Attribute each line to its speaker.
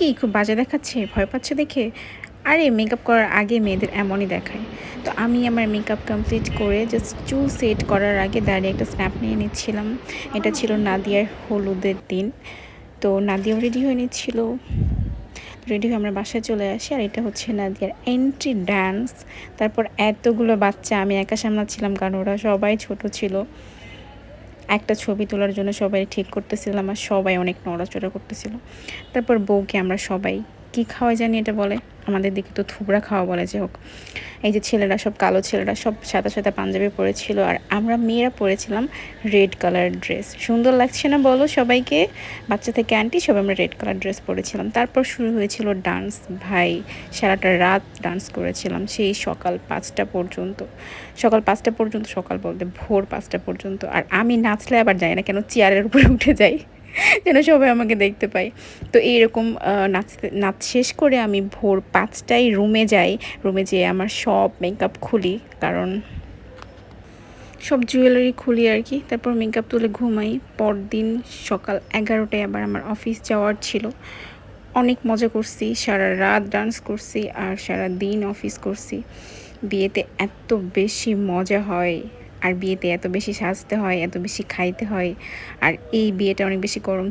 Speaker 1: কি খুব বাজে দেখাচ্ছে? ভয় পাচ্ছে দেখে? আরে মেকআপ করার আগে মেয়েদের এমনই দেখায়। তো আমি আমার মেকআপ কমপ্লিট করে জাস্ট চুল সেট করার আগে দাঁড়িয়ে একটা স্ন্যাপ নিয়ে নিচ্ছিলাম। এটা ছিল নাদিয়ার হলুদের দিন। তো নাদিয়াও রেডি হয়ে নিচ্ছিল। রেডি হয়ে আমরা বাসায় চলে আসি। আর এটা হচ্ছে নাদিয়ার এন্ট্রি ডান্স। তারপর এতগুলো বাচ্চা আমি একা সামলাচ্ছিলাম কারণ ওরা সবাই ছোট ছিল। একটা ছবি তোলার জন্য সবাই ঠিক করতেছিলাম আর সবাই অনেক নড়াচড়া করতেছিল। তারপর বউকে আমরা সবাই কি খাওয়া জানি এটা বলে, আমাদের দিকে তো থুবড়া খাওয়া বলে। যে হোক, এই যে ছেলেরা সব কালো, ছেলেরা সব সাদা সাদা পাঞ্জাবি পরেছিল আর আমরা মেয়েরা পরেছিলাম রেড কালার ড্রেস। সুন্দর লাগছে না বলো সবাইকে? বাচ্চা থেকে আন্টি সবাই আমরা রেড কালার ড্রেস পরেছিলাম। তারপর শুরু হয়েছিল ডান্স। ভাই সারাটা রাত ডান্স করেছিলাম, সেই সকাল 5টা পর্যন্ত। সকাল বলতে ভোর 5টা পর্যন্ত। আর আমি নাচলে আবার যাই না কেন, চেয়ারের উপরে উঠে যাই যেন সবাই আমাকে দেখতে পায়। তো এইরকম নাচ শেষ করে আমি ভোর 5টায় রুমে যাই। রুমে যেয়ে আমার সব মেকআপ খুলি, কারণ সব জুয়েলারি খুলি আর কি। তারপর মেকআপ তুলে ঘুমাই। পরদিন সকাল 11টায় আবার আমার অফিস যাওয়ার ছিল। অনেক মজা করছি, সারা রাত ডান্স করছি আর সারা দিন অফিস করছি। বিয়েতে এত বেশি মজা হয়, আর বিয়েতে এত বেশি সাজতে হয়, এত বেশি খাইতে হয়। আর এই বিয়েটা অনেক বেশি গরম